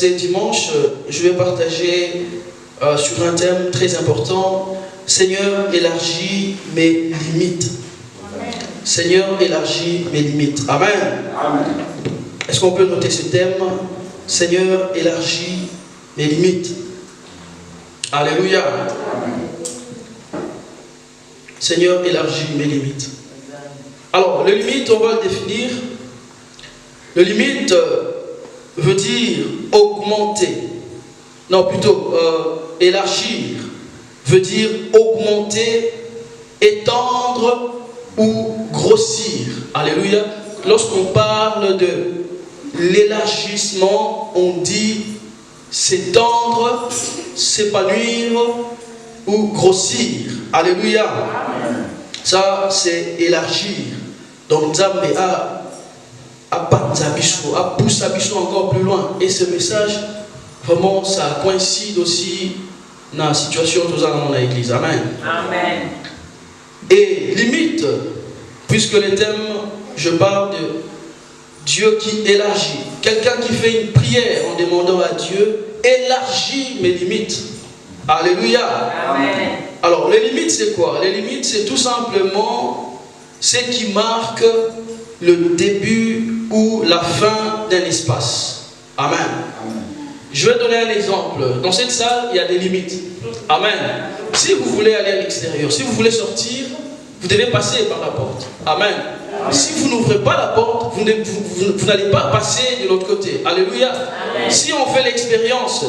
ce dimanche, je vais partager sur un thème très important. Seigneur, élargis mes limites. Amen. Seigneur, élargis mes limites. Amen. Amen. Est-ce qu'on peut noter ce thème? Seigneur, élargis mes limites. Alléluia. Amen. Seigneur, élargis mes limites. Alors, les limites, on va le définir. Le limite veut dire augmenter. Non, plutôt élargir veut dire augmenter, étendre ou grossir. Alléluia. Lorsqu'on parle de l'élargissement, on dit s'étendre, s'épanouir ou grossir. Alléluia. Amen. Ça, c'est élargir. Donc, Nzambe a poussé encore plus loin. Et ce message, vraiment, ça coïncide aussi dans la situation que nous avons dans l'église. Amen. Amen. Et limite, puisque le thème, je parle de Dieu qui élargit. Quelqu'un qui fait une prière en demandant à Dieu, élargis mes limites. Alléluia. Amen. Alors, les limites, c'est quoi? Les limites, c'est tout simplement ce qui marque le début ou la fin d'un espace. Amen. Amen. Je vais donner un exemple. Dans cette salle, il y a des limites. Amen. Si vous voulez aller à l'extérieur, si vous voulez sortir, vous devez passer par la porte. Amen. Amen. Si vous n'ouvrez pas la porte, vous n'allez pas passer de l'autre côté. Alléluia. Amen. Si on fait l'expérience,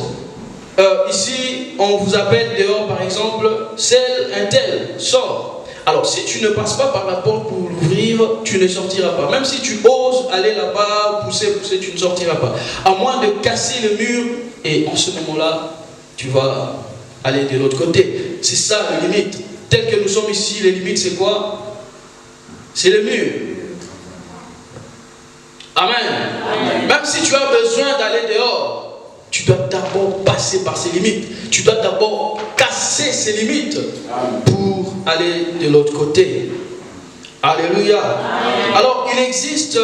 ici, on vous appelle dehors, par exemple, un tel, sort. Alors, si tu ne passes pas par la porte pour l'ouvrir, tu ne sortiras pas. Même si tu oses aller là-bas, pousser, tu ne sortiras pas. À moins de casser le mur, et en ce moment-là, tu vas aller de l'autre côté. C'est ça, les limites. Tel que nous sommes ici, les limites, c'est quoi? C'est le mur. Amen. Amen. Même si tu as besoin d'aller dehors, tu dois d'abord passer par ces limites. Tu dois d'abord casser ces limites pour aller de l'autre côté. Alléluia. Amen. Alors, il existe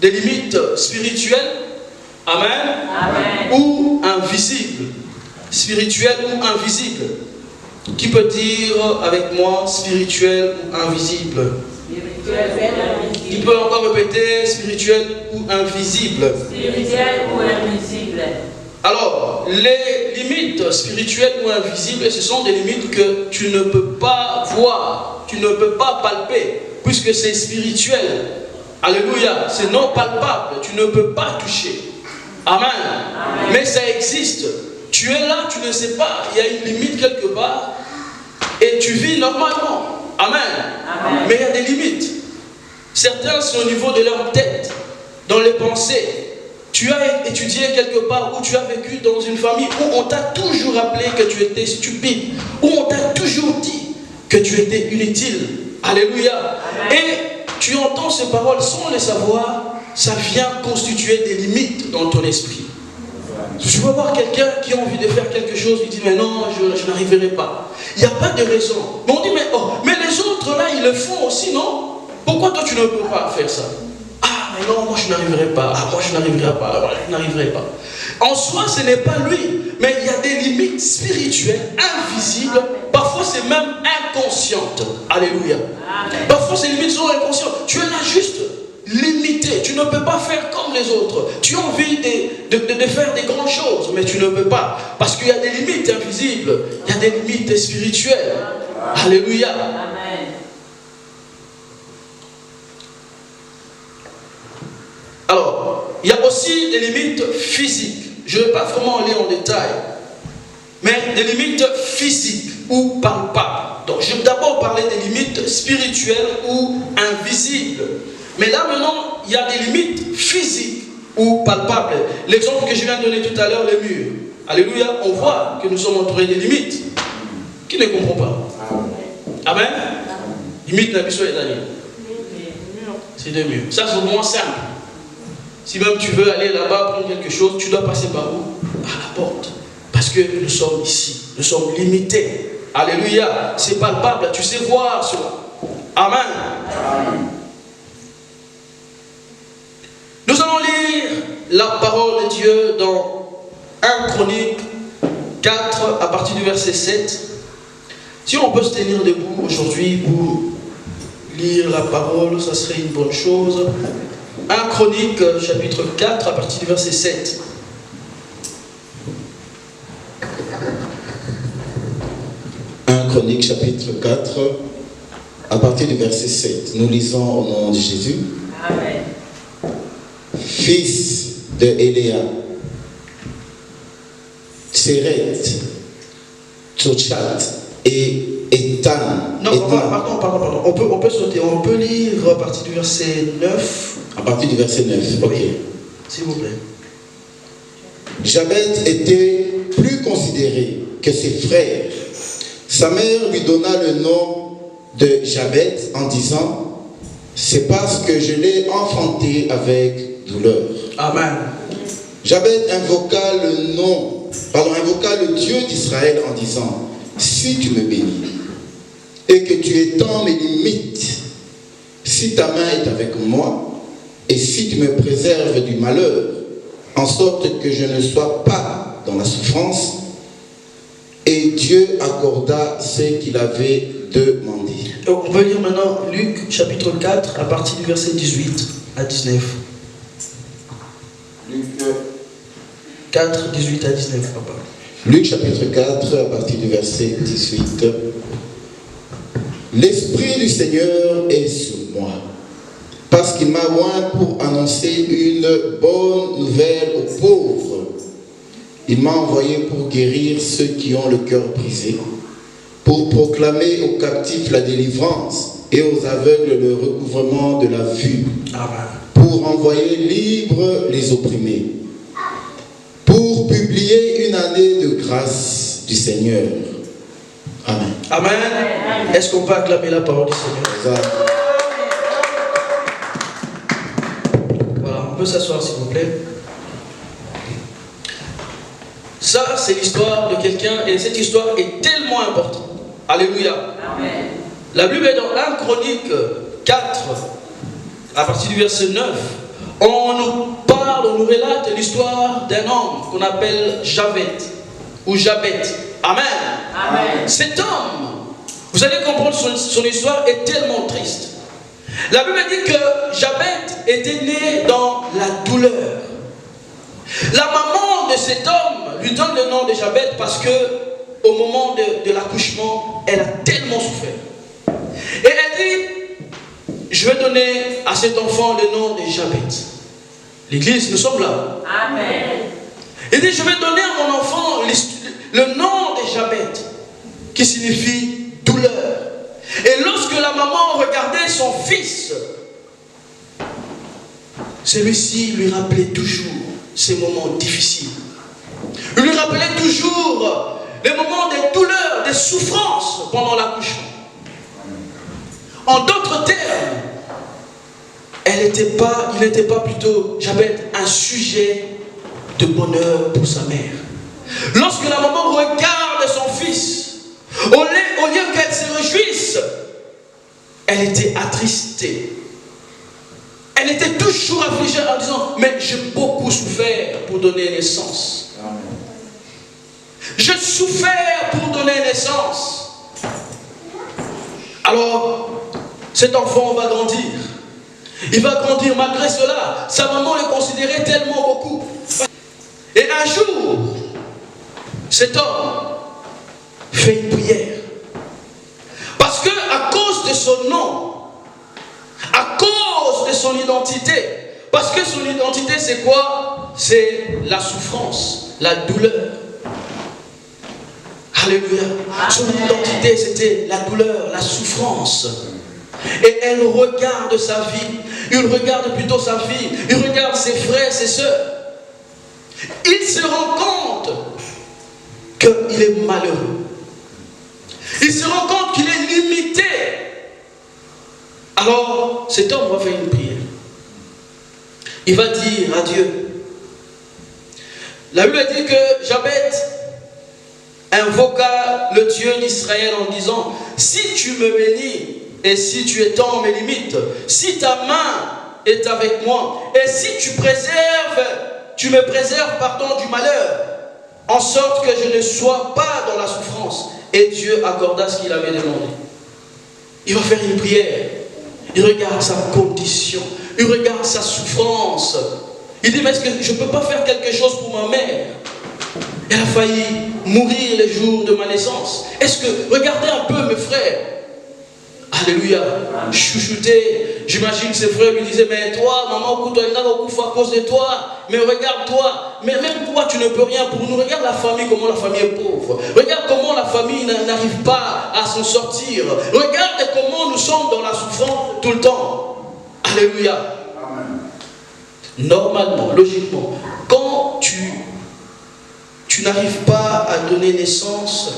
des limites spirituelles, amen, amen, ou invisibles. Spirituelles ou invisibles. Qui peut dire avec moi spirituel ou invisible? Il peut encore répéter spirituel ou invisible. Spirituel ou invisible. Alors, les limites spirituelles ou invisibles, ce sont des limites que tu ne peux pas voir, tu ne peux pas palper, puisque c'est spirituel. Alléluia, c'est non palpable, tu ne peux pas toucher. Amen. Amen. Mais ça existe. Tu es là, tu ne sais pas, il y a une limite quelque part, et tu vis normalement. Amen. Amen. Mais il y a des limites. Certains sont au niveau de leur tête, dans les pensées. Tu as étudié quelque part où tu as vécu dans une famille où on t'a toujours rappelé que tu étais stupide, où on t'a toujours dit que tu étais inutile. Alléluia. Amen. Et tu entends ces paroles sans les savoir, ça vient constituer des limites dans ton esprit. Tu vas voir quelqu'un qui a envie de faire quelque chose, il dit mais non, je n'arriverai pas. Il n'y a pas de raison. Mais on dit mais les autres là, ils le font aussi, non? Pourquoi toi tu ne peux pas faire ça? Ah mais non, moi je n'arriverai pas. Ah moi je n'arriverai pas. Je n'arriverai pas. En soi, ce n'est pas lui, mais il y a des limites spirituelles, invisibles. Parfois c'est même inconsciente. Alléluia. Parfois ces limites sont inconscientes. Tu es là juste limité, tu ne peux pas faire comme les autres. Tu as envie de faire des grandes choses, mais tu ne peux pas. Parce qu'il y a des limites invisibles, il y a des limites spirituelles. Alléluia. Amen. Alors, il y a aussi des limites physiques. Je ne vais pas vraiment aller en détail, mais des limites physiques ou palpables. Donc, je vais d'abord parler des limites spirituelles ou invisibles. Mais là maintenant, il y a des limites physiques ou palpables. L'exemple que je viens de donner tout à l'heure, les murs. Alléluia, on voit que nous sommes entourés des limites. Qui ne comprend pas? Amen. Limite n'a plus Daniel. C'est des murs. Ça c'est vraiment simple. Si même tu veux aller là-bas prendre quelque chose, tu dois passer par où? Par la porte. Parce que nous sommes ici. Nous sommes limités. Alléluia. C'est palpable. Tu sais voir cela. Amen. Amen. Nous allons lire la parole de Dieu dans 1 Chronique 4 à partir du verset 7. Si on peut se tenir debout aujourd'hui pour lire la parole, ça serait une bonne chose. 1 Chronique chapitre 4 à partir du verset 7. Chronique chapitre 4 à partir du verset 7. Nous lisons au nom de Jésus. Amen. Fils de Éléa, Tseret, Tochat et Ethan. Non, pardon. On peut sauter. On peut lire à partir du verset 9. À partir du verset 9, ok. S'il vous plaît. Jabet était plus considéré que ses frères. Sa mère lui donna le nom de Jabet en disant « C'est parce que je l'ai enfanté avec douleur. » Amen. Jabet invoqua le Dieu d'Israël en disant « Si tu me bénis et que tu étends mes limites, si ta main est avec moi et si tu me préserves du malheur, en sorte que je ne sois pas dans la souffrance, et Dieu accorda ce qu'il avait demandé. » On peut lire maintenant Luc chapitre 4 à partir du verset 18 à 19. Luc 4, 18 à 19, papa. Luc chapitre 4 à partir du verset 18. L'Esprit du Seigneur est sur moi, parce qu'il m'a oint pour annoncer une bonne nouvelle aux pauvres. Il m'a envoyé pour guérir ceux qui ont le cœur brisé, pour proclamer aux captifs la délivrance et aux aveugles le recouvrement de la vue, pour envoyer libres les opprimés, pour publier une année de grâce du Seigneur. Amen. Amen. Est-ce qu'on peut acclamer la parole du Seigneur? Voilà, on peut s'asseoir s'il vous plaît. Ça, c'est l'histoire de quelqu'un, et cette histoire est tellement importante. Alléluia. Amen. La Bible est dans 1 Chronique 4, à partir du verset 9. On nous relate l'histoire d'un homme qu'on appelle Jabet, ou Jabet. Amen. Amen. Cet homme, vous allez comprendre, son histoire est tellement triste. La Bible dit que Jabet était né dans la douleur. La maman de cet homme lui donne le nom de Jabet parce que au moment de l'accouchement, elle a tellement souffert. Et elle dit, je vais donner à cet enfant le nom de Jabet. L'église, nous sommes là. Amen. Elle dit, je vais donner à mon enfant le nom de Jabet, qui signifie douleur. Et lorsque la maman regardait son fils, celui-ci lui rappelait toujours ces moments difficiles. Il lui rappelait toujours les moments de douleur, de souffrance pendant l'accouchement. En d'autres termes, il n'était pas plutôt, Jabet, un sujet de bonheur pour sa mère. Lorsque la maman regarde son fils, au lieu qu'elle se réjouisse, elle était attristée. Elle était toujours affligée en disant, mais j'ai beaucoup souffert pour donner naissance. J'ai souffert pour donner naissance. Alors, cet enfant va grandir. Il va grandir malgré cela. Sa maman le considérait tellement beaucoup. Et un jour, cet homme fait une prière. Parce que à cause de son nom, à cause de son identité, parce que son identité c'est quoi? C'est la souffrance, la douleur. Alléluia. Son identité c'était la douleur, la souffrance. Et elle regarde sa vie, il regarde plutôt sa fille, il regarde ses frères, ses sœurs. Il se rend compte qu'il est malheureux. Il se rend compte qu'il est limité. Alors, cet homme va faire une prière. Il va dire à Dieu. La Bible dit que Jabet invoqua le Dieu d'Israël en disant, si tu me bénis et si tu étends mes limites, si ta main est avec moi et si tu préserves tu me préserves, pardon, du malheur, en sorte que je ne sois pas dans la souffrance. Et Dieu accorda ce qu'il avait demandé. Il va faire une prière. Il regarde sa condition. Il regarde sa souffrance. Il dit, mais est-ce que je ne peux pas faire quelque chose pour ma mère? Elle a failli mourir le jour de ma naissance. Est-ce que, regardez un peu mes frères. Alléluia. Chouchouté. J'imagine ses frères lui disaient, mais toi, maman, à cause de toi. Mais regarde-toi. Mais même toi, tu ne peux rien pour nous. Regarde la famille, comment la famille est pauvre. Regarde comment la famille n'arrive pas à s'en sortir. Regarde comment nous sommes dans la souffrance tout le temps. Alléluia. Normalement, logiquement, quand tu n'arrives pas à donner naissance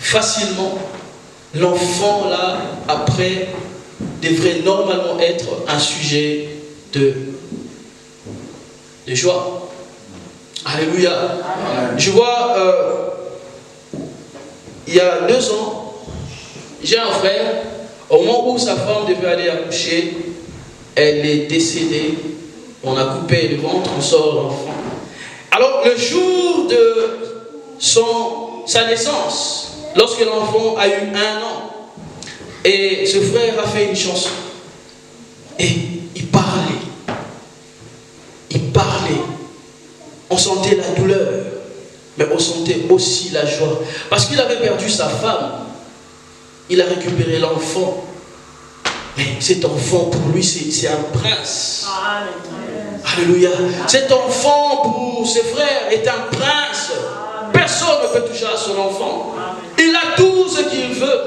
facilement, l'enfant là, après, devrait normalement être un sujet de joie. Alléluia. Je vois, il y a 2 ans, j'ai un frère, au moment où sa femme devait aller accoucher, elle est décédée. On a coupé le ventre, on sort l'enfant. Alors, le jour de sa naissance, lorsque l'enfant a eu 1 an, et ce frère a fait une chanson. Et il parlait. Il parlait. On sentait la douleur, mais on sentait aussi la joie. Parce qu'il avait perdu sa femme. Il a récupéré l'enfant. Mais cet enfant, pour lui, c'est un prince. Alléluia. Cet enfant, pour ses frères, est un prince. Personne ne peut toucher à son enfant. Il a tout ce qu'il veut.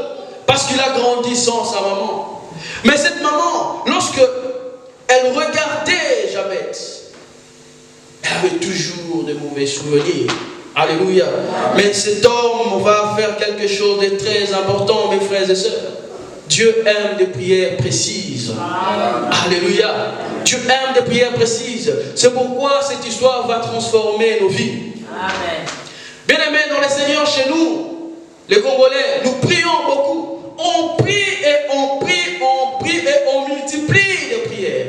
Parce qu'il a grandi sans sa maman. Mais cette maman, lorsque elle regardait Jabet, elle avait toujours de mauvais souvenirs. Alléluia. Mais cet homme va faire quelque chose de très important, mes frères et sœurs. Dieu aime des prières précises. Alléluia. Dieu aime des prières précises. C'est pourquoi cette histoire va transformer nos vies. Amen. Bien-aimés dans le Seigneur, chez nous, les Congolais, nous prions beaucoup. On prie et on prie, on prie et on multiplie les prières.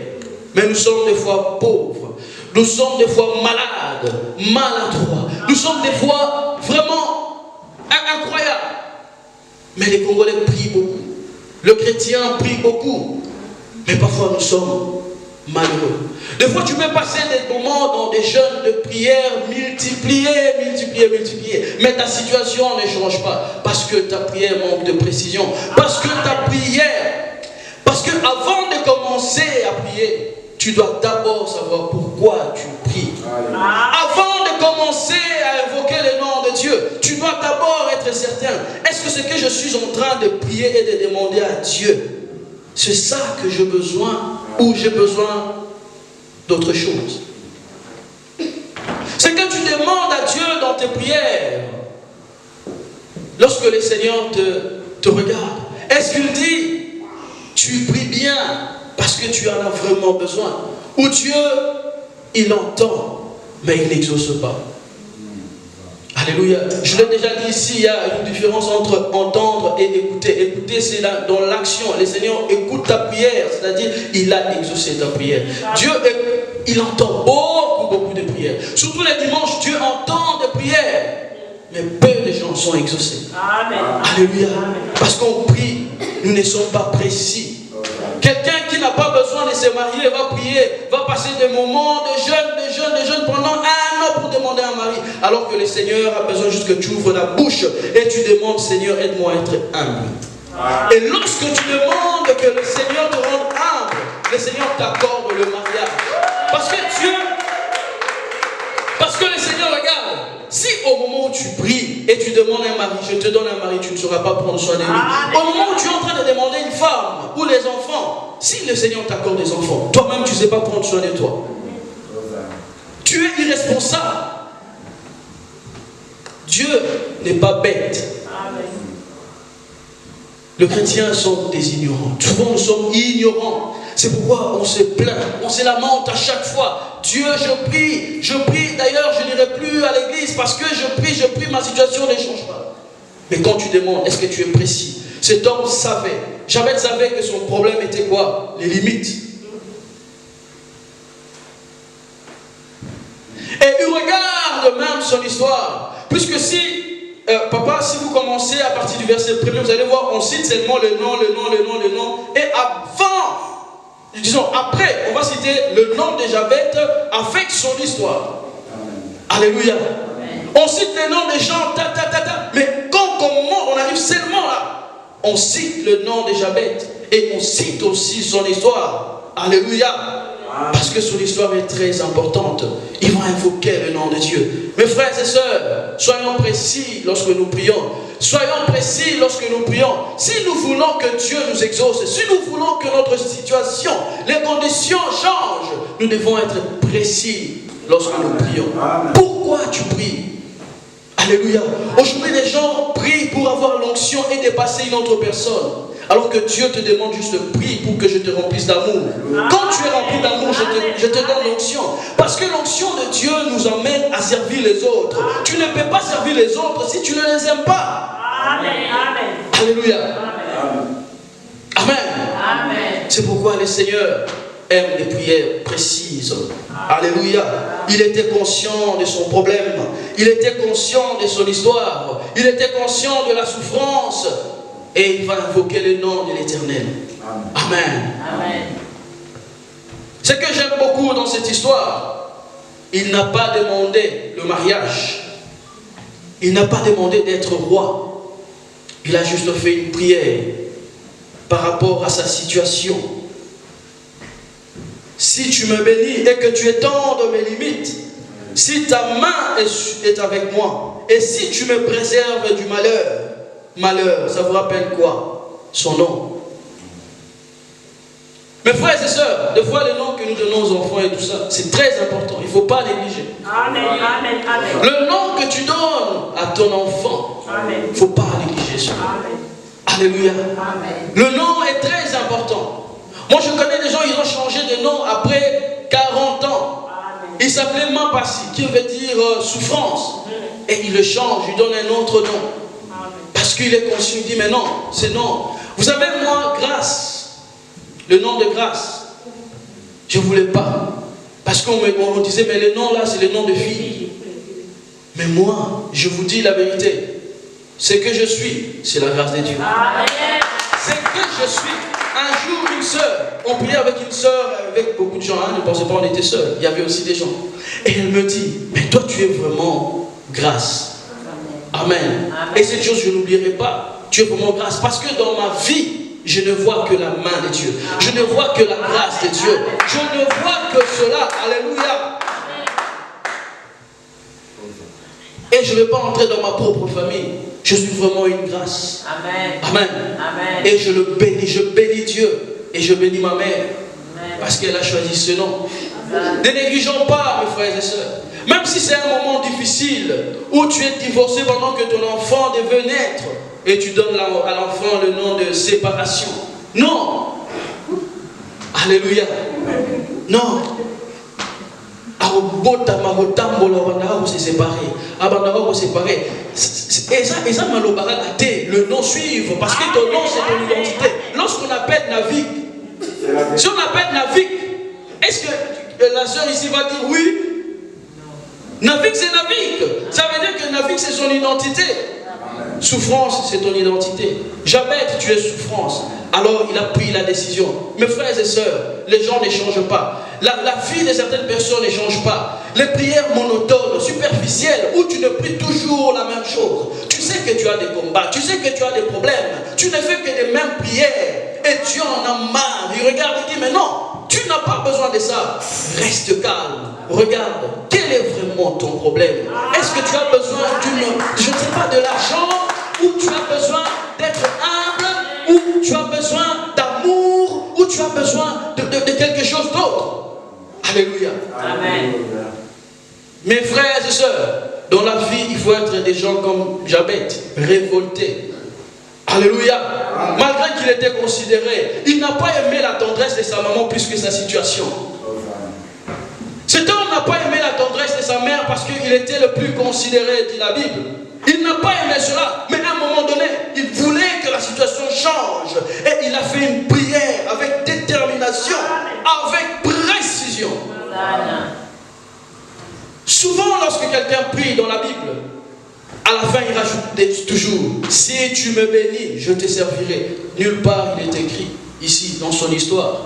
Mais nous sommes des fois pauvres. Nous sommes des fois malades, maladroits. Nous sommes des fois vraiment incroyables. Mais les Congolais prient beaucoup. Le chrétien prie beaucoup. Mais parfois nous sommes malheureux. Des fois tu peux passer des moments dans des jeûnes de prière multipliés. Mais ta situation ne change pas. Parce que ta prière manque de précision. Parce que ta prière, parce que avant de commencer à prier, tu dois d'abord savoir pourquoi tu pries. Avant de commencer à invoquer le nom de Dieu, tu dois d'abord être certain. Est-ce que ce que je suis en train de prier et de demander à Dieu, c'est ça que j'ai besoin ou j'ai besoin d'autre chose? C'est que tu demandes à Dieu dans tes prières. Lorsque le Seigneur te regarde, est-ce qu'il dit, tu pries bien parce que tu en as vraiment besoin? Ou Dieu, il entend, mais il n'exauce pas. Alléluia. Je l'ai déjà dit ici, il y a une différence entre entendre et écouter. Écouter, c'est dans l'action. Le Seigneur écoute ta prière, c'est-à-dire, il a exaucé ta prière. Dieu, il entend beaucoup de prières. Surtout les dimanches, Dieu entend des prières. Mais peu de gens sont exaucés. Amen. Alléluia. Parce qu'on prie, nous ne sommes pas précis. Quelqu'un qui n'a pas besoin de se marier va prier, va passer des moments de jeûne pendant 1 an pour demander un mari. Alors que le Seigneur a besoin juste que tu ouvres la bouche et tu demandes, Seigneur, aide-moi à être humble. Et lorsque tu demandes que le Seigneur te rende humble, le Seigneur t'accorde le mariage. Parce que le Seigneur regarde. Si au moment où tu pries et tu demandes un mari, je te donne un mari, tu ne sauras pas prendre soin de lui. Au moment où tu es en train de demander une femme ou les enfants, si le Seigneur t'accorde des enfants, toi-même tu ne sais pas prendre soin de toi. Tu es irresponsable. Dieu n'est pas bête. Les chrétiens sont des ignorants. Souvent nous sommes ignorants. C'est pourquoi on se plaint, on se lamente à chaque fois. Dieu, je prie. D'ailleurs, je n'irai plus à l'église parce que je prie, ma situation ne change pas. Mais quand tu demandes, est-ce que tu es précis? Cet homme savait. Jabet savait que son problème était quoi? Les limites. Et il regarde même son histoire. Puisque si, papa, si vous commencez à partir du verset 1er, vous allez voir, on cite seulement le nom. Et après, on va citer le nom de Jabet avec son histoire. Alléluia. On cite les noms des gens, mais quand on arrive seulement là, on cite le nom de Jabet et on cite aussi son histoire. Alléluia. Parce que son histoire est très importante. Il va invoquer le nom de Dieu. Mes frères et sœurs, soyons précis lorsque nous prions. Soyons précis lorsque nous prions. Si nous voulons que Dieu nous exauce, si nous voulons que notre situation, les conditions changent, nous devons être précis lorsque nous prions. Pourquoi tu pries? Alléluia. Aujourd'hui, les gens prient pour avoir l'onction et dépasser une autre personne. Alors que Dieu te demande juste prie pour que je te remplisse d'amour. Quand tu es rempli d'amour, je te donne l'onction. Parce que l'onction de Dieu nous emmène à servir les autres. Tu ne peux pas servir les autres si tu ne les aimes pas. Amen. Alléluia. Amen. Amen. C'est pourquoi le Seigneur aime les prières précises. Alléluia. Il était conscient de son problème. Il était conscient de son histoire. Il était conscient de la souffrance. Et il va invoquer le nom de l'Éternel. Amen. Amen. Ce que j'aime beaucoup dans cette histoire, il n'a pas demandé le mariage. Il n'a pas demandé d'être roi. Il a juste fait une prière par rapport à sa situation. Si tu me bénis et que tu étends mes limites, si ta main est avec moi, et si tu me préserves du malheur, ça vous rappelle quoi? Son nom. Mes frères et sœurs, des fois les noms que nous donnons aux enfants et tout ça, c'est très important, il ne faut pas négliger. Amen. Amen. Amen. Le nom que tu donnes à ton enfant, il ne faut pas négliger cela. Alléluia. Amen. Le nom est très important. Moi je connais des gens, ils ont changé de nom après 40 ans. Il s'appelait Mapassi, qui veut dire souffrance. Et il le change, il donne un autre nom. Parce qu'il est conscient, il dit, mais non, c'est non. Vous savez, moi, grâce, le nom de grâce, je ne voulais pas. Parce qu'on me disait, mais le nom là, c'est le nom de fille. Mais moi, je vous dis la vérité. Ce que je suis, c'est la grâce de Dieu. C'est que je suis. Un jour, une sœur, on priait avec une sœur, avec beaucoup de gens, hein, ne pensez pas on était seuls, il y avait aussi des gens. Et elle me dit, mais toi tu es vraiment grâce. Amen. Et cette chose, je n'oublierai pas. Tu es vraiment grâce. Parce que dans ma vie, je ne vois que la main de Dieu. Je ne vois que la grâce de Dieu. Je ne vois que cela. Alléluia. Et je ne vais pas entrer dans ma propre famille. Je suis vraiment une grâce. Amen. Amen. Amen. Et je le bénis. Je bénis Dieu. Et je bénis ma mère. Amen. Parce qu'elle a choisi ce nom. Ne négligeons pas, mes frères et sœurs. Même si c'est un moment difficile, où tu es divorcé pendant que ton enfant devait naître, et tu donnes à l'enfant le nom de séparation. Non. Alléluia. Non. C'est séparé. Et ça, le nom suivre, parce que ton nom, c'est ton identité. Lorsqu'on appelle Navik, si on appelle Navik, est-ce que la sœur ici va dire oui? Navik, c'est Navik. Ça veut dire que Navik, c'est son identité. Souffrance, c'est ton identité. Jabet, tu es souffrance. Alors, il a pris la décision. Mes frères et sœurs, les gens ne changent pas. La vie de certaines personnes ne change pas. Les prières monotones, superficielles, où tu ne pries toujours la même chose. Tu sais que tu as des combats, tu sais que tu as des problèmes. Tu ne fais que des mêmes prières. Et Dieu en a marre. Il regarde et dit, mais non, tu n'as pas besoin de ça. Reste calme. Regarde, quel est vraiment ton problème? Est-ce que tu as besoin je ne sais pas, de l'argent, ou tu as besoin d'être humble, ou tu as besoin d'amour, ou tu as besoin de quelque chose d'autre? Alléluia. Amen. Mes frères et sœurs, dans la vie, il faut être des gens comme Jabet, révoltés. Alléluia. Malgré qu'il était considéré, il n'a pas aimé la tendresse de sa maman plus que sa situation. Cet homme n'a pas aimé la tendresse de sa mère parce qu'il était le plus considéré, dit la Bible. Il n'a pas aimé cela, mais à un moment donné, il voulait que la situation change. Et il a fait une prière avec détermination, avec précision. Souvent, lorsque quelqu'un prie dans la Bible, à la fin il rajoute toujours, si tu me bénis, je te servirai. Nulle part il est écrit ici dans son histoire.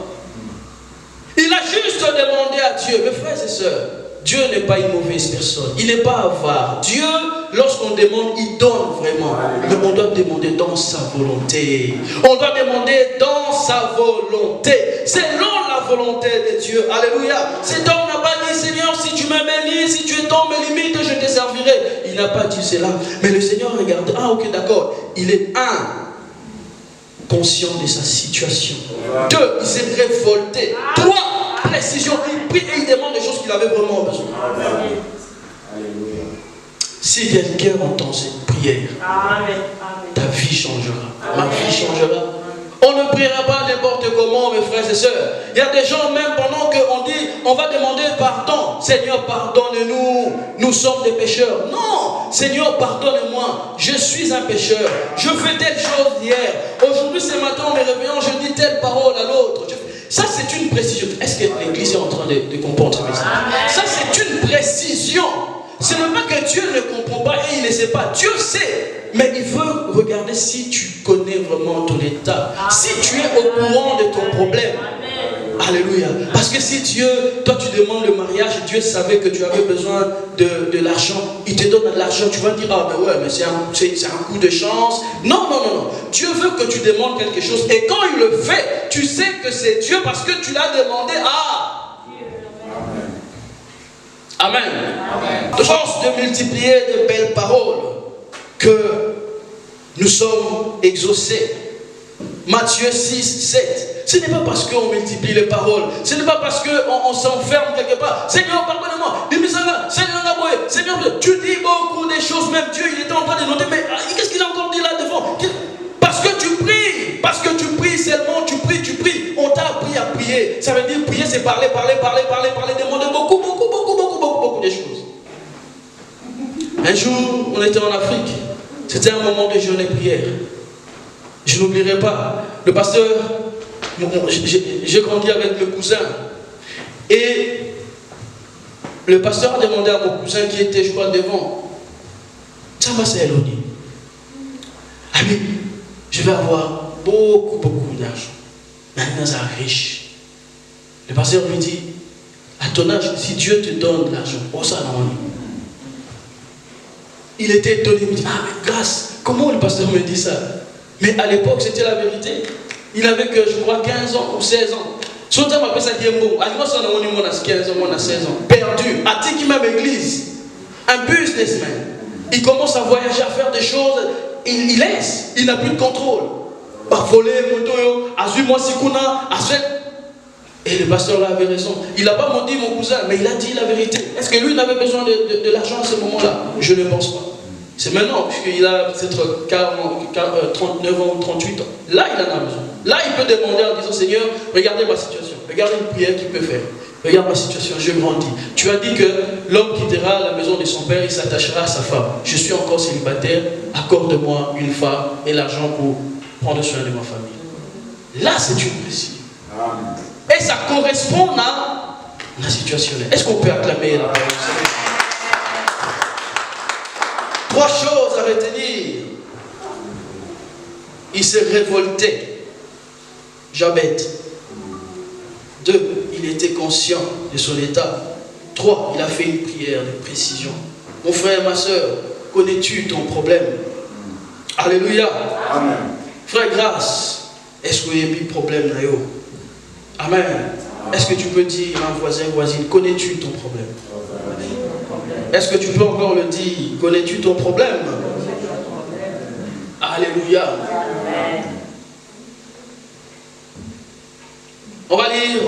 Il a juste demandé à Dieu, mes frères et sœurs, Dieu n'est pas une mauvaise personne, il n'est pas avare. Dieu, lorsqu'on demande, il donne vraiment. Mais on doit demander dans sa volonté. On doit demander dans sa volonté, selon la volonté de Dieu. Alléluia. Cet homme n'a pas dit, Seigneur, si tu me bénis, si tu étends mes limites, je te servirai. Il n'a pas dit cela. Mais le Seigneur regarde, ah ok d'accord, il est conscient de sa situation. 2, il s'est révolté. 3, précision, il prie et il demande des choses qu'il avait vraiment besoin. Si quelqu'un entend cette prière, ta vie changera. Ma vie changera. On ne priera pas n'importe comment, mes frères et sœurs. Il y a des gens, même pendant qu'on dit, on va demander pardon. Seigneur, pardonne-nous. Nous sommes des pécheurs. Non, Seigneur, pardonne-moi. Je suis un pécheur. Je fais telle chose hier. Aujourd'hui, ce matin, en me réveillant, je dis telle parole à l'autre. Ça, c'est une précision. Est-ce que l'Église est en train de comprendre ce message? Ça, c'est une précision. Ce n'est pas que Dieu ne comprend pas et il ne sait pas. Dieu sait. Mais il veut regarder si tu connais vraiment ton état. Si tu es au courant de ton problème. Alléluia. Parce que si Dieu, toi tu demandes le mariage, Dieu savait que tu avais besoin de l'argent. Il te donne de l'argent. Tu vas dire, ah ben ouais, mais c'est un coup de chance. Non, non, non, non. Dieu veut que tu demandes quelque chose. Et quand il le fait, tu sais que c'est Dieu parce que tu l'as demandé à... Amen. De force de multiplier de belles paroles que nous sommes exaucés. Matthieu 6, 7. Ce n'est pas parce qu'on multiplie les paroles. Ce n'est pas parce qu'on s'enferme quelque part. Seigneur, pardonne-moi. Seigneur, tu dis beaucoup de choses. Même Dieu, il était en train de noter. Mais qu'est-ce qu'il a encore dit là devant? Parce que tu pries. Parce que tu pries seulement. Tu pries. On t'a appris à prier. Ça veut dire prier, c'est parler. Demander beaucoup de choses. Un jour, on était en Afrique. C'était un moment de jeûne et prière. Je n'oublierai pas. Le pasteur, j'ai grandi avec le cousin. Et le pasteur a demandé à mon cousin qui était, je crois, devant. Ça va s'éloigner. Ami, je vais avoir beaucoup d'argent. Maintenant, ça riche. Le pasteur lui dit, à ton âge, si Dieu te donne de l'argent, oh ça non. Il était étonné, il me dit, ah mais grâce, comment le pasteur me dit ça? Mais à l'époque, c'était la vérité. Il avait que, je crois, 15 ans ou 16 ans. Son temps m'appelle ça qui est bon. À moi, ça on a 15 ans, on a 16 ans. Perdu. À qui même église. Un businessman. Il commence à voyager, à faire des choses. Il laisse. Il n'a plus de contrôle. Par voler, moto, à moi sikuna, à et le pasteur là avait raison. Il n'a pas menti mon cousin, mais il a dit la vérité. Est-ce que lui il avait besoin de l'argent à ce moment-là? Je ne pense pas. C'est maintenant, puisqu'il a peut-être 39 ans ou 38 ans. Là, il en a besoin. Là, il peut demander en disant, Seigneur, regardez ma situation. Regardez une prière qu'il peut faire. Regarde ma situation, je grandis. Tu as dit que l'homme quittera la maison de son père, il s'attachera à sa femme. Je suis encore célibataire, accorde-moi une femme et l'argent pour prendre soin de ma famille. Là, c'est une précision. Et ça correspond à la situation. Est-ce qu'on peut acclamer la parole? 3 choses à retenir. Il s'est révolté. Jabet. 2. Il était conscient de son état. 3. Il a fait une prière de précision. Mon frère, ma soeur, connais-tu ton problème? Alléluia. Amen. Frère, grâce. Est-ce qu'il y a un problème là? Amen. Est-ce que tu peux dire à un voisin, voisine, connais-tu ton problème? Est-ce que tu peux encore le dire? Connais-tu ton problème? Alléluia. On va lire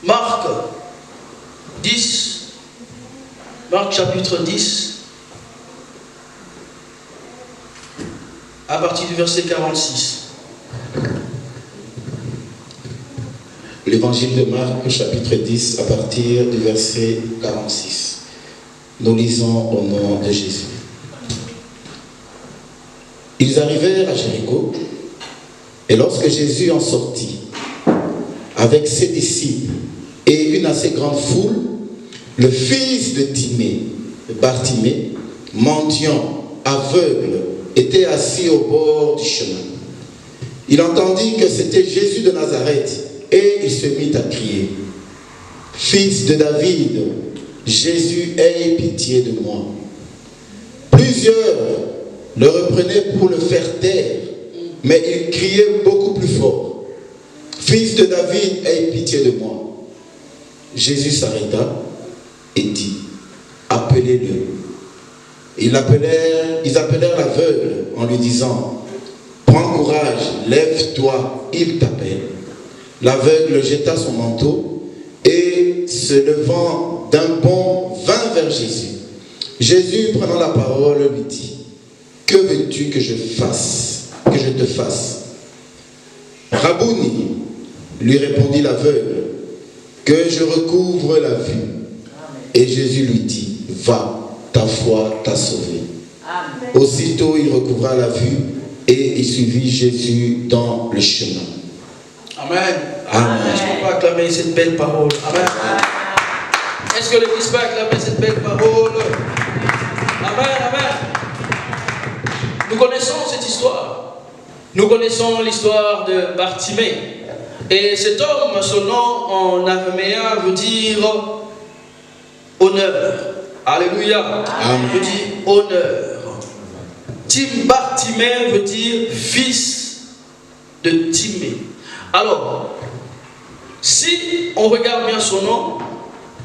Marc 10. Marc chapitre 10. À partir du verset 46. L'évangile de Marc, chapitre 10, à partir du verset 46. Nous lisons au nom de Jésus. Ils arrivèrent à Jéricho, et lorsque Jésus en sortit, avec ses disciples, et une assez grande foule, le fils de Timée, Bartimée, mendiant, aveugle, était assis au bord du chemin. Il entendit que c'était Jésus de Nazareth et il se mit à crier, « Fils de David, Jésus, aie pitié de moi. » Plusieurs le reprenaient pour le faire taire, mais il criait beaucoup plus fort, « Fils de David, aie pitié de moi. » Jésus s'arrêta et dit, « Appelez-le. » Ils appelèrent l'aveugle en lui disant, « Prends courage, lève-toi, il t'appelle. » L'aveugle jeta son manteau et, se levant d'un bond, vint vers Jésus. Jésus, prenant la parole, lui dit, « Que veux-tu que je te fasse ?» Rabouni, lui répondit l'aveugle, « Que je recouvre la vue. » Et Jésus lui dit, « Va, ta foi t'a sauvé. » Aussitôt, il recouvra la vue et il suivit Jésus dans le chemin. Amen. Amen. Est-ce qu'on peut acclamer cette belle parole? Amen. Est-ce que l'Église peut acclamer cette belle parole? Amen, amen. Nous connaissons cette histoire. Nous connaissons l'histoire de Bartimée. Et cet homme, son nom en araméen veut dire honneur. Alléluia. Amen. Veut dire honneur. Bartimée veut dire fils de Timée. Alors, si on regarde bien son nom,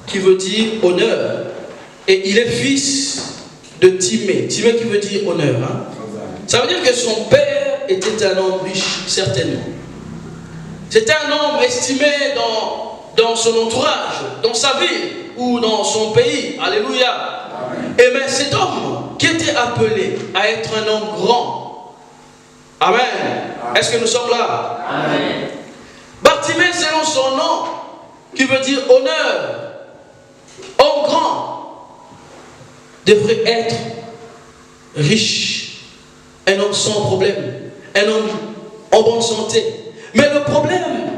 qui veut dire honneur, et il est fils de Timée. Timée qui veut dire honneur. Hein? Ça veut dire que son père était un homme riche, certainement. C'était un homme estimé dans son entourage, dans sa ville ou dans son pays. Alléluia. Et bien cet homme qui était appelé à être un homme grand. Amen. Est-ce que nous sommes là? Amen. Bartimée, selon son nom, qui veut dire honneur, homme grand, devrait être riche, un homme sans problème, un homme en bonne santé. Mais le problème,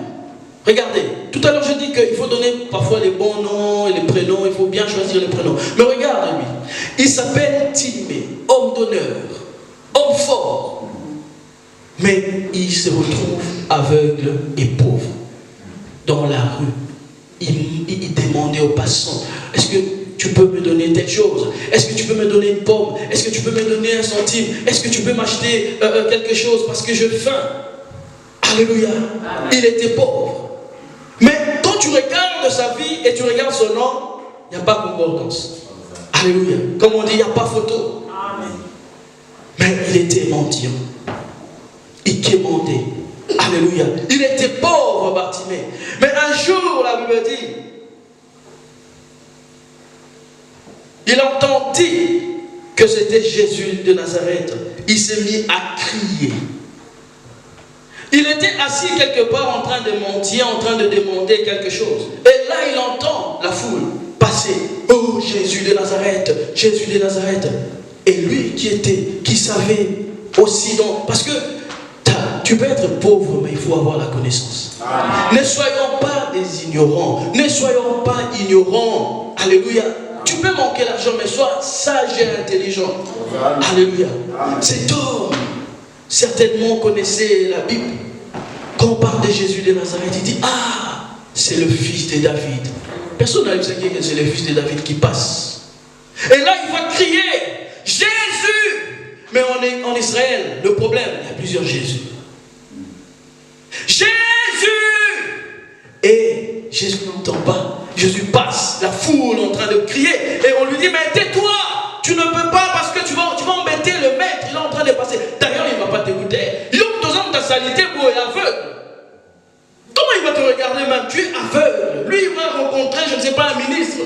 regardez, tout à l'heure je dis qu'il faut donner parfois les bons noms et les prénoms, il faut bien choisir les prénoms. Mais regarde lui, il s'appelle Timée, homme d'honneur, homme fort. Mais il se retrouve aveugle et pauvre dans la rue. Il demandait aux passants, est-ce que tu peux me donner telle chose? Est-ce que tu peux me donner une pomme? Est-ce que tu peux me donner un centime? Est-ce que tu peux m'acheter quelque chose parce que j'ai faim? Alléluia. Il était pauvre. Mais quand tu regardes sa vie et tu regardes son nom, il n'y a pas concordance. Alléluia. Comme on dit, il n'y a pas photo. Amen. Mais il était mendiant. Il quémandait. Alléluia. Il était pauvre, Bartimée. Mais un jour, la Bible dit, il entendit que c'était Jésus de Nazareth. Il s'est mis à crier. Il était assis quelque part en train de mendier, en train de demander quelque chose. Et là, il entend la foule passer. Oh, Jésus de Nazareth, Jésus de Nazareth. Et lui qui savait aussi donc, parce que tu peux être pauvre, mais il faut avoir la connaissance. Amen. Ne soyons pas des ignorants. Ne soyons pas ignorants. Alléluia. Tu peux manquer l'argent, mais sois sage et intelligent. Amen. Alléluia. Amen. Cet homme, certainement, connaissait la Bible. Quand on parle de Jésus de Nazareth, il dit, ah, c'est le fils de David. Personne n'a dit que c'est le fils de David qui passe. Et là, il va crier, Jésus. Mais en Israël, le problème, il y a plusieurs Jésus. Jésus! Et Jésus n'entend pas. Jésus passe, la foule en train de crier. Et on lui dit, mais tais-toi! Tu ne peux pas parce que tu vas embêter le maître. Il est en train de passer. D'ailleurs, il ne va pas t'écouter. Il ouvre ton âme, ta salité pour être aveugle. Comment il va te regarder même? Tu es aveugle. Lui, il va rencontrer, je ne sais pas, un ministre.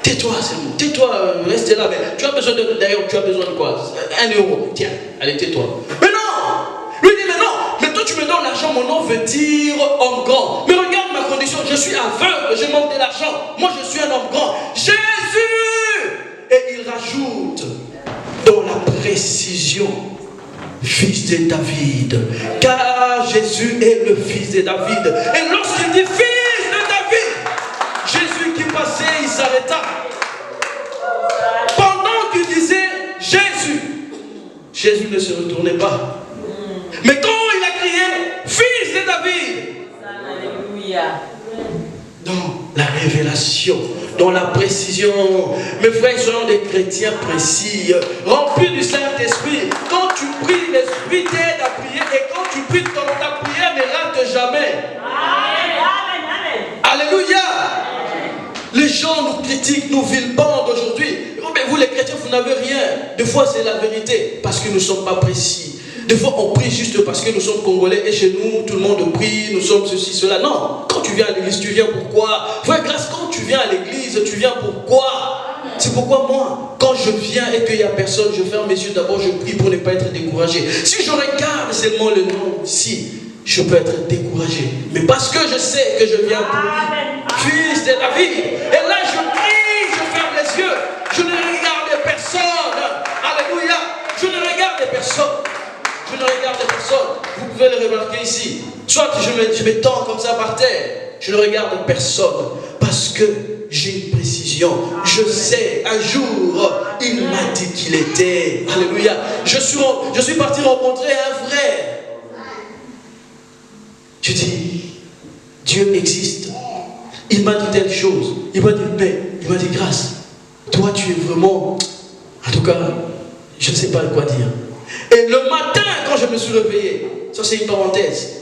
Tais-toi, c'est bon. Tais-toi, reste là. Mais tu as besoin d'ailleurs, tu as besoin de quoi? 1 euro. Tiens, allez, tais-toi. Mais non! Lui dit, mais non! Mais toi, tu me donnes l'argent, mon nom veut dire homme grand. Mais regarde ma condition, je suis aveugle, je manque de l'argent. Moi, je suis un homme grand. Jésus! Et il rajoute dans la précision, fils de David. Car Jésus est le fils de David. Et lorsqu'il dit fils de David, s'arrêta. Pendant qu'il disait Jésus, Jésus ne se retournait pas. Mais quand il a crié, fils de David, Alléluia. dans la révélation, dans la précision, mes frères, soyons des chrétiens précis, remplis du Saint-Esprit. Quand tu pries, l'Esprit t'aide à prier, et quand tu pries, ta prière ne rate jamais. Amen. Alléluia. Les gens nous critiquent, nous vilipendent aujourd'hui. Oh, mais vous les chrétiens, vous n'avez rien. Des fois c'est la vérité, parce que nous ne sommes pas précis. Des fois on prie juste parce que nous sommes congolais et chez nous tout le monde prie, nous sommes ceci, cela. Non, quand tu viens à l'église, tu viens pourquoi? Frère Grâce, quand tu viens à l'église, tu viens pourquoi? C'est pourquoi moi, quand je viens et qu'il n'y a personne, je ferme mes yeux d'abord, je prie pour ne pas être découragé. Si je regarde seulement le nom ici, je peux être découragé. Mais parce que je sais que je viens pour lui, fils de David. Et là je prie, je ferme les yeux. Je ne regarde personne. Alléluia. Je ne regarde personne. Je ne regarde personne. Vous pouvez le remarquer ici. Soit je me tends comme ça par terre. Je ne regarde personne. Parce que j'ai une précision. Je sais, un jour, il m'a dit qu'il était. Alléluia. Je suis parti rencontrer un frère. Je dis, Dieu existe. Il m'a dit telle chose. Il m'a dit paix. Il m'a dit grâce. Toi, tu es vraiment... En tout cas, je ne sais pas quoi dire. Et le matin, quand je me suis réveillé, ça c'est une parenthèse,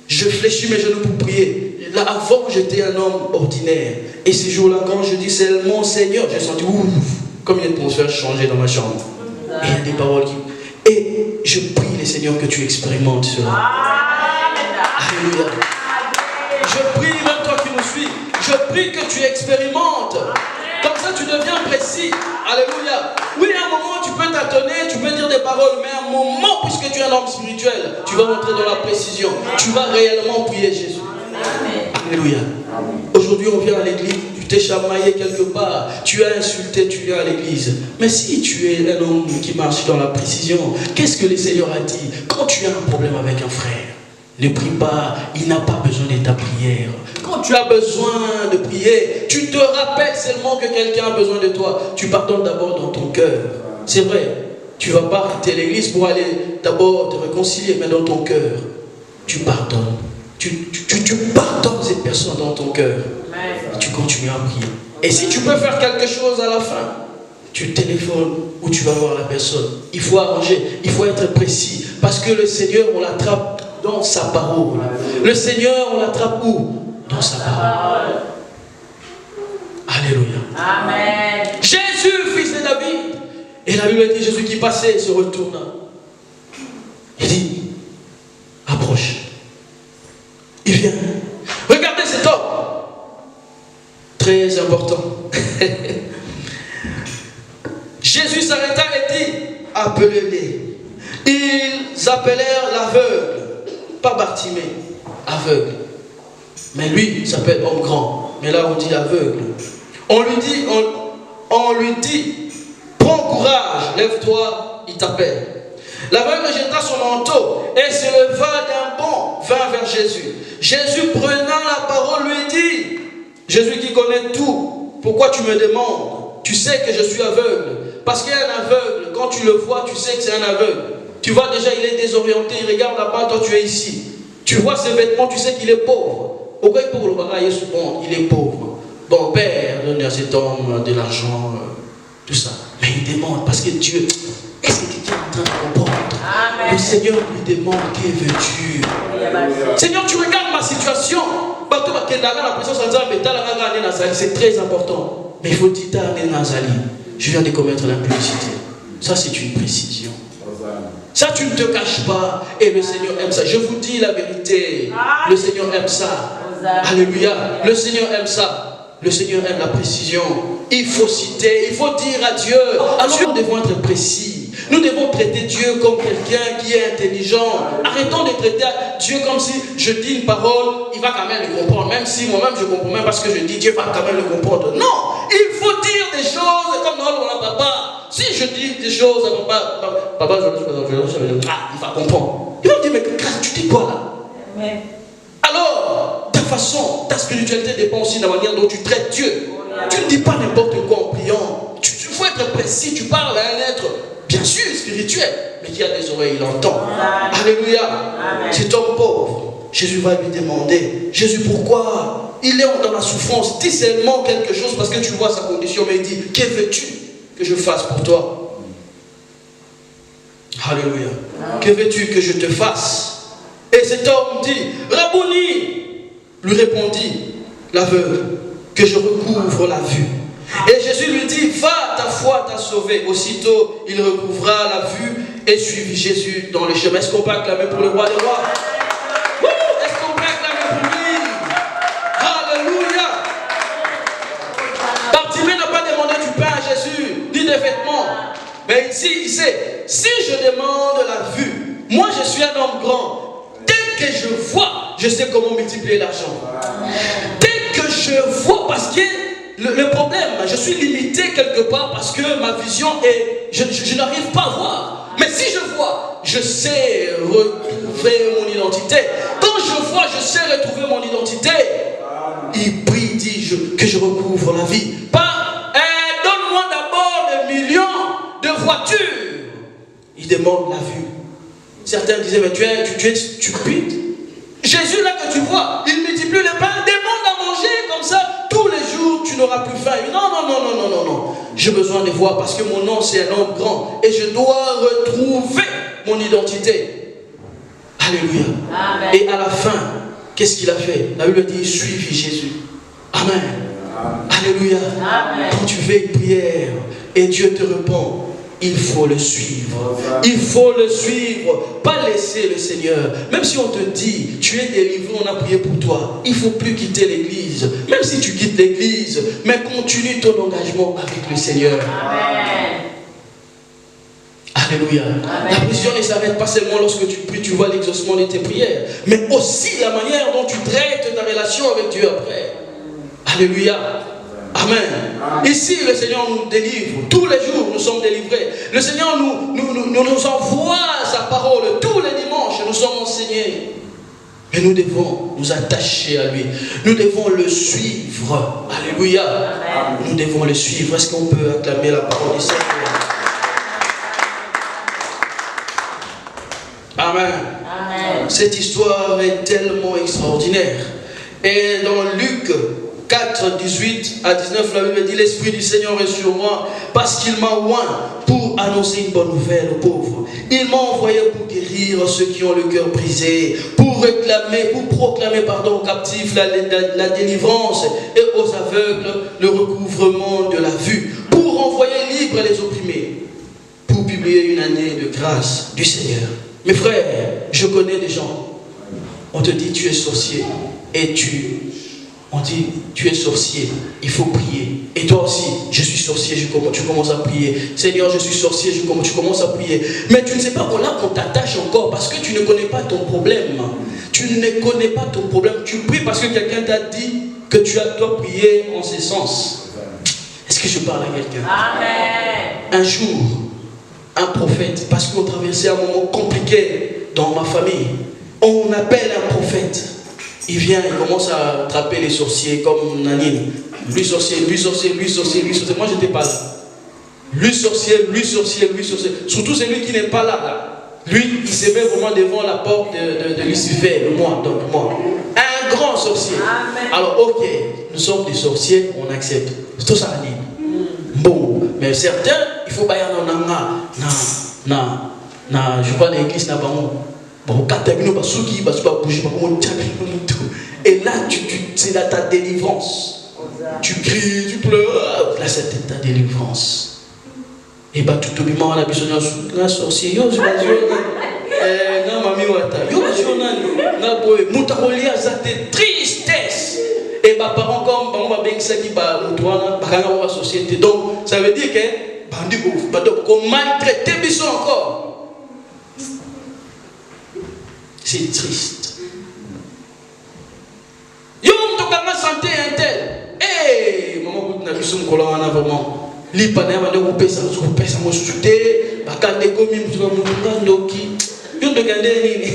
je fléchis mes genoux pour prier. Là, avant, j'étais un homme ordinaire. Et ces jours-là, quand je dis c'est mon Seigneur, j'ai senti ouf, comme une atmosphère changer dans ma chambre. Et il y a des paroles qui... Et je prie les Seigneurs que tu expérimentes cela. Alléluia. Je prie, même toi qui me suis, je prie que tu expérimentes. Comme ça, tu deviens précis. Alléluia. Oui, à un moment, tu peux t'attendre, tu peux dire des paroles, mais à un moment, puisque tu es un homme spirituel, tu vas rentrer dans la précision. Tu vas réellement prier Jésus. Alléluia. Aujourd'hui, on vient à l'église, tu t'es chamaillé quelque part, tu as insulté, tu viens à l'église. Mais si tu es un homme qui marche dans la précision, qu'est-ce que le Seigneur a dit? Quand tu as un problème avec un frère, ne prie pas, il n'a pas besoin de ta prière. Quand tu as besoin de prier, tu te rappelles seulement que quelqu'un a besoin de toi. Tu pardonnes d'abord dans ton cœur. C'est vrai, tu ne vas pas quitter l'église pour aller d'abord te réconcilier, mais dans ton cœur, tu pardonnes. Tu pardonnes cette personne dans ton cœur. Et tu continues à prier. Et si tu peux faire quelque chose à la fin, tu téléphones ou tu vas voir la personne. Il faut arranger, il faut être précis. Parce que le Seigneur, on l'attrape dans sa parole. Le Seigneur, on l'attrape où? Dans sa parole. Alléluia. Amen. Jésus, fils de David. Et la Bible dit, Jésus qui passait se retourna. Il dit, approche. Il vient. Regardez cet homme. Très important. Jésus s'arrêta et dit, appelez-les. Ils appelèrent l'aveugle. Pas Bartimée, aveugle. Mais lui, il s'appelle homme grand. Mais là, on dit aveugle. On lui dit, prends courage, lève-toi, il t'appelle. L'aveugle jeta son manteau et se leva d'un bond, vint vers Jésus. Jésus, prenant la parole, lui dit, Jésus qui connaît tout, pourquoi tu me demandes? Tu sais que je suis aveugle. Parce qu'il y a un aveugle, quand tu le vois, tu sais que c'est un aveugle. Tu vois déjà, il est désorienté, il regarde là-bas, toi tu es ici. Tu vois ses vêtements, tu sais qu'il est pauvre. Pourquoi il est pauvre? Il est pauvre. Bon, Père, donne à cet homme de l'argent, tout ça. Mais il demande, parce que Dieu, est-ce que quelqu'un est en train de comprendre? Le Seigneur lui demande, que veux-tu? Seigneur, tu regardes ma situation. C'est très important. Mais il faut dire, je viens de commettre l'impudicité. Ça, c'est une précision. Ça, tu ne te caches pas. Et le Seigneur aime ça. Je vous dis la vérité. Le Seigneur aime ça. Alléluia. Le Seigneur aime ça. Le Seigneur aime la précision. Il faut citer, il faut dire à Dieu. Alors, nous devons être précis. Nous devons traiter Dieu comme quelqu'un qui est intelligent. Arrêtons de traiter Dieu comme si je dis une parole, il va quand même le comprendre. Même si moi-même je comprends même parce que je dis, Dieu va quand même le comprendre. Non, il faut dire des choses comme dans papa. Si je dis des choses à papa, il va comprendre. Il va me dire, mais tu dis quoi là? Alors, façon, ta spiritualité dépend aussi de la manière dont tu traites Dieu. Tu ne dis pas n'importe quoi en priant. Il faut être précis. Tu parles à un être, bien sûr, spirituel, mais qui a des oreilles, il entend. Alléluia. Cet homme pauvre, Jésus va lui demander, Jésus, pourquoi il est dans la souffrance? Dis seulement quelque chose parce que tu vois sa condition, mais il dit, que veux-tu que je fasse pour toi? Alléluia. Que veux-tu que je te fasse? Et cet homme dit, Rabouni, lui répondit l'aveugle, que je recouvre la vue. Et Jésus lui dit, va, ta foi t'a sauvé. Aussitôt, il recouvra la vue et suivit Jésus dans le chemin. Est-ce qu'on peut acclamer pour le roi des rois? Est-ce qu'on peut acclamer pour lui? Alléluia. Bartimée n'a pas demandé du pain à Jésus, ni des vêtements. Mais ici, il sait, si je demande la vue, moi je suis un homme grand. Dès que je vois, je sais comment multiplier l'argent. Dès que je vois, parce que le problème, je suis limité quelque part parce que ma vision est, je n'arrive pas à voir. Mais si je vois, je sais retrouver mon identité. Quand je vois, je sais retrouver mon identité. Il prie, dit que je recouvre la vie. Pas, donne-moi d'abord des millions de voitures. Il demande la vue. Certains disaient, mais tu es stupide. Jésus, là que tu vois, il multiplie les pains, demande à manger comme ça. Tous les jours, tu n'auras plus faim. Non. J'ai besoin de voir parce que mon nom, c'est un homme grand. Et je dois retrouver mon identité. Alléluia. Amen. Et à la fin, qu'est-ce qu'il a fait? La Bible dit, suivez Jésus. Amen. Alléluia. Amen. Quand tu fais une prière et Dieu te répond, il faut le suivre. Il faut le suivre. Pas laisser le Seigneur. Même si on te dit, tu es délivré, on a prié pour toi. Il ne faut plus quitter l'église. Même si tu quittes l'église, mais continue ton engagement avec le Seigneur. Amen. Alléluia. Amen. La prière ne s'arrête pas seulement lorsque tu pries, tu vois l'exaucement de tes prières, mais aussi la manière dont tu traites ta relation avec Dieu après. Alléluia. Amen. Ici, le Seigneur nous délivre. Tous les jours, nous sommes délivrés. Le Seigneur nous envoie sa parole. Tous les dimanches, nous sommes enseignés. Mais nous devons nous attacher à lui. Nous devons le suivre. Alléluia. Amen. Nous devons le suivre. Est-ce qu'on peut acclamer la parole du Seigneur? Amen. Amen. Cette histoire est tellement extraordinaire. Et dans Luc 4, 18 à 19, la Bible dit, l'Esprit du Seigneur est sur moi parce qu'il m'a oint pour annoncer une bonne nouvelle aux pauvres. Il m'a envoyé pour guérir ceux qui ont le cœur brisé, pour proclamer aux captifs la délivrance et aux aveugles le recouvrement de la vue, pour envoyer libres les opprimés, pour publier une année de grâce du Seigneur. Mes frères, je connais des gens, on te dit tu es sorcier et on dit, tu es sorcier, il faut prier. Et toi aussi, je suis sorcier, tu commences à prier. Seigneur, je suis sorcier, tu commences à prier. Mais tu ne sais pas là qu'on t'attache encore parce que tu ne connais pas ton problème. Tu ne connais pas ton problème. Tu pries parce que quelqu'un t'a dit que tu dois prier en ce sens. Est-ce que je parle à quelqu'un? Amen. Un jour, un prophète, parce qu'on traversait un moment compliqué dans ma famille, on appelle un prophète. Il vient, il commence à attraper les sorciers comme Nanine. Lui sorcier. Moi, je n'étais pas là. Lui sorcier. Surtout c'est lui qui n'est pas là. Lui, il se met vraiment devant la porte de Lucifer, moi. Un grand sorcier. Amen. Alors, ok, nous sommes des sorciers, on accepte. C'est tout ça, Nanine. Bon, mais certains, il faut pas y aller je crois l'église n'a pas et là, c'est là ta délivrance. Tu cries, tu pleures. Là, c'est ta délivrance. Et bah, tout le monde a besoin d'un sorcier. Yo, tristesse. Et bah, parents comme on va bien ça qui va la société. Donc, ça veut dire que qu'on maltraite tes bisous encore. C'est triste. Yo, tu as santé un tel. Eh, maman, tu as vu son collant en avant. L'ipane, on a coupé ça, on a soudé. Quand les communes, tu vas me dire, yo, tu as gagné.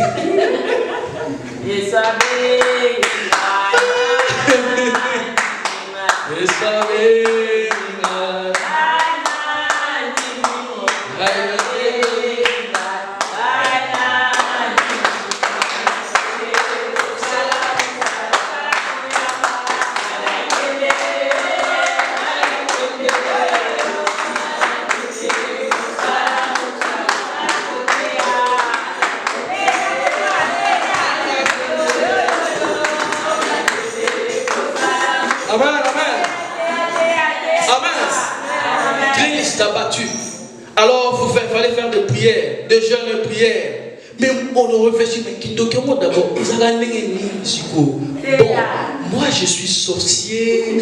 Alors, il fallait faire des prières, des jeûnes et prières. Mais on réfléchit, mais qui d'aucuns d'abord, bon, moi je suis sorcier,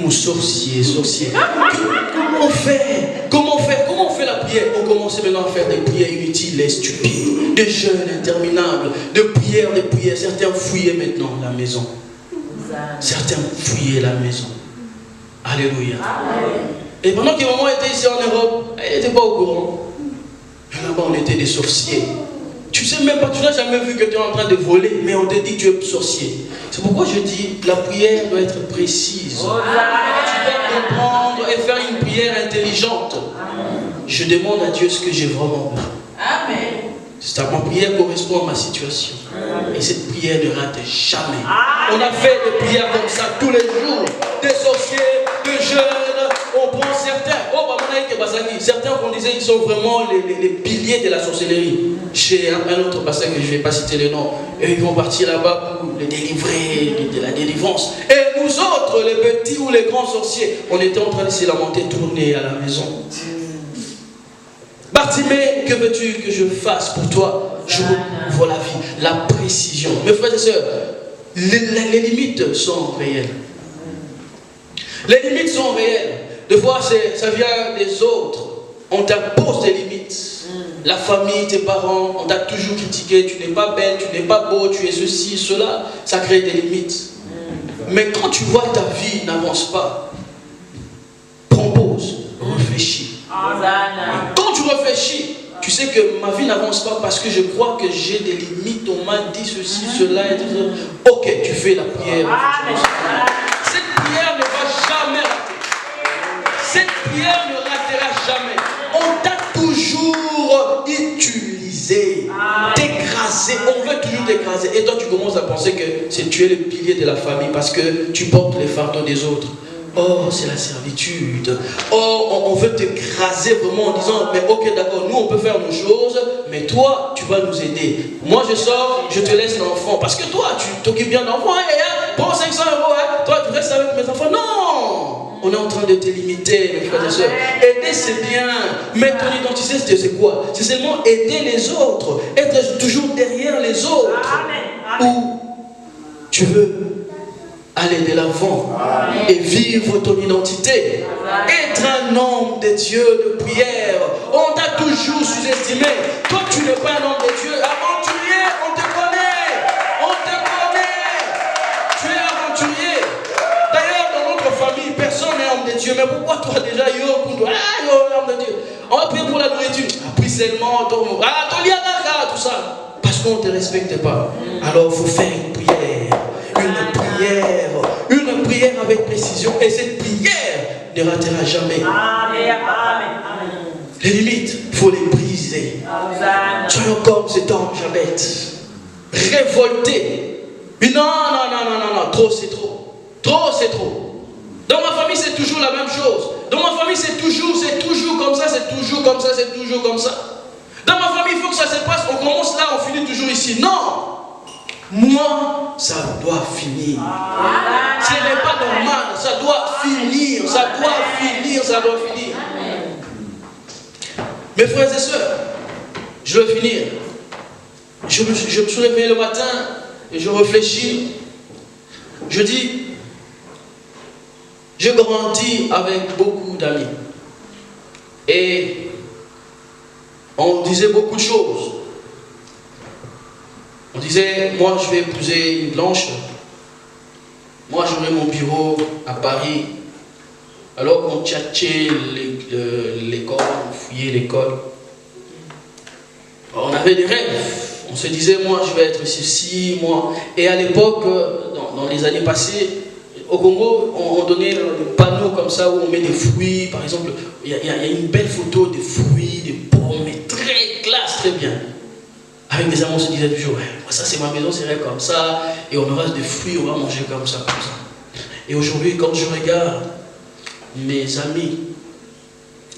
sorcier. Comment on fait la prière? On commence maintenant à faire des prières inutiles et stupides, des jeûnes interminables, des prières. Certains fouillaient maintenant la maison. Certains fouillaient la maison. Alléluia. Et pendant que maman était ici en Europe, elle n'était pas au courant. Là-bas, on était des sorciers. Tu sais même pas, tu n'as jamais vu que tu es en train de voler, mais on te dit que tu es sorcier. C'est pourquoi je dis, la prière doit être précise. Tu dois comprendre et faire une prière intelligente. Je demande à Dieu ce que j'ai vraiment besoin. Amen. Ma prière correspond à ma situation. Et cette prière ne rate jamais. On a fait des prières comme ça tous les jours. Des sorciers, des jeunes. On prend certains qu'on disait ils sont vraiment les piliers de la sorcellerie. Chez un autre pasteur que je ne vais pas citer le nom, et ils vont partir là-bas pour les délivrer de la délivrance. Et nous autres, les petits ou les grands sorciers, on était en train de se lamenter, tourner à la maison. Bartimée, que veux-tu que je fasse pour toi? Je vois la vie, la précision. Mes frères et sœurs, les limites sont réelles. Les limites sont réelles. Des fois, ça vient des autres. On t'impose des limites. La famille, tes parents, on t'a toujours critiqué. Tu n'es pas belle, tu n'es pas beau, tu es ceci, cela. Ça crée des limites. Mais quand tu vois ta vie n'avance pas, propose, réfléchis. Quand tu réfléchis, tu sais que ma vie n'avance pas parce que je crois que j'ai des limites. On m'a dit ceci, cela, et tout ça. Ok, tu fais la prière. Cette prière ne va jamais rater. Cette prière ne ratera jamais. On t'a toujours utilisé, t'écraser. On veut toujours t'écraser. Et toi, tu commences à penser que tu es le pilier de la famille parce que tu portes les fardeaux des autres. Oh, c'est la servitude. Oh, on veut t'écraser vraiment en disant, mais ok, d'accord, nous on peut faire nos choses, mais toi, tu vas nous aider. Moi, je sors, je te laisse l'enfant. Parce que toi, tu t'occupes bien d'enfant. Prends 500 €, toi, tu restes avec mes enfants. Non! On est en train de te limiter, mes frères et sœurs. Aider, c'est bien. Mais ton identité, c'est quoi? C'est seulement aider les autres. Être toujours derrière les autres. Ou tu veux aller de l'avant et vivre ton identité. Être un homme de Dieu de prière. On t'a toujours sous-estimé. Toi, tu n'es pas un homme de Dieu. Aventurier, on te connaît. On te connaît. Tu es aventurier. D'ailleurs, dans notre famille, personne n'est homme de Dieu. Mais pourquoi toi déjà, homme de Dieu? On va prier pour la nourriture. Puis seulement, tout ça. Parce qu'on ne te respecte pas. Alors, il faut faire une prière. Une prière avec précision. Et cette prière ne ratera jamais. Les limites, il faut les briser. Soyons comme cet homme Jabez, révolté. Mais non, trop c'est trop. Trop c'est trop. Dans ma famille, c'est toujours la même chose. Dans ma famille, c'est toujours comme ça, c'est toujours comme ça, c'est toujours comme ça. Dans ma famille, il faut que ça se passe. On commence là, on finit toujours ici. Non! Moi, ça doit finir. Ce n'est pas normal, ça doit finir, ça doit finir. Mes frères et sœurs, je vais finir. Je me suis réveillé le matin et je réfléchis. Je dis, je grandis avec beaucoup d'amis. Et on disait beaucoup de choses. On disait, moi je vais épouser une blanche, moi j'aurai mon bureau à Paris. Alors qu'on tchatchait l'école, on fouillait l'école. On avait des rêves. On se disait, moi je vais être ceci, moi. Et à l'époque, dans les années passées, au Congo, on donnait des panneaux comme ça où on met des fruits. Par exemple, il y a une belle photo des fruits, des pommes, mais très classe, très bien. Avec des amis, on se disait toujours, ouais, ça c'est ma maison, c'est vrai comme ça, et on aura des fruits, on va manger comme ça, comme ça. Et aujourd'hui, quand je regarde mes amis,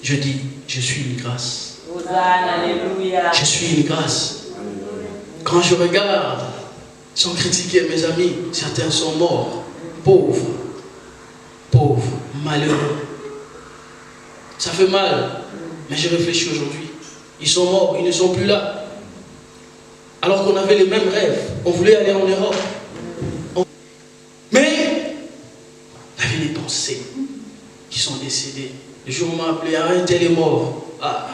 je dis, je suis une grâce. Alléluia. Je suis une grâce. Quand je regarde, sans critiquer mes amis, certains sont morts, pauvres, malheureux. Ça fait mal, mais je réfléchis aujourd'hui. Ils sont morts, ils ne sont plus là. Alors qu'on avait les mêmes rêves, on voulait aller en Europe. Mais on avait des pensées qui sont décédées. Le jour où on m'a appelé, un tel est mort. Ah,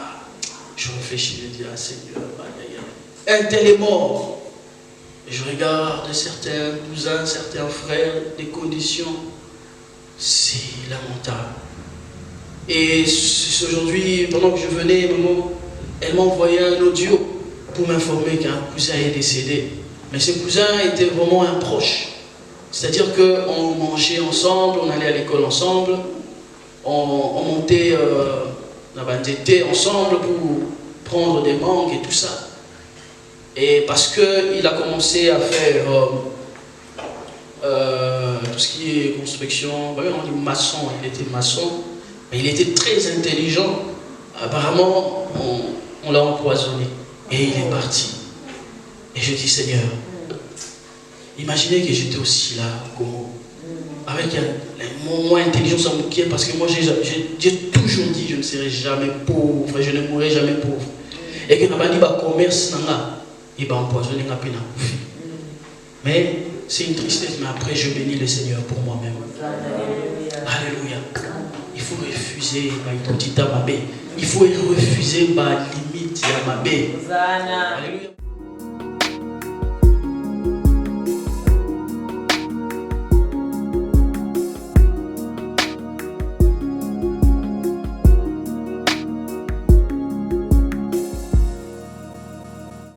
je réfléchis, je dis, ah Seigneur, un tel est mort. Et je regarde certains cousins, certains frères, des conditions, c'est lamentable. Et aujourd'hui, pendant que je venais, maman, elle m'a envoyé un audio pour m'informer qu'un cousin est décédé. Mais ce cousin était vraiment un proche. C'est-à-dire qu'on mangeait ensemble, on allait à l'école ensemble, on montait la bandité ensemble pour prendre des mangues et tout ça. Et parce qu'il a commencé à faire tout ce qui est construction, on dit maçon, il était maçon, mais il était très intelligent. Apparemment, on l'a empoisonné et il est parti. Et je dis, Seigneur, imaginez que j'étais aussi là, Congo, avec mon moins intelligent sans bouquet, parce que moi j'ai toujours dit je ne serai jamais pauvre, je ne mourrai jamais pauvre. Et que n'a pas commerce, il va empoisonner la peine. Mais c'est une tristesse, mais après je bénis le Seigneur pour moi-même. Alléluia. Il faut refuser il faut refuser ma limite à ma baie. Alléluia.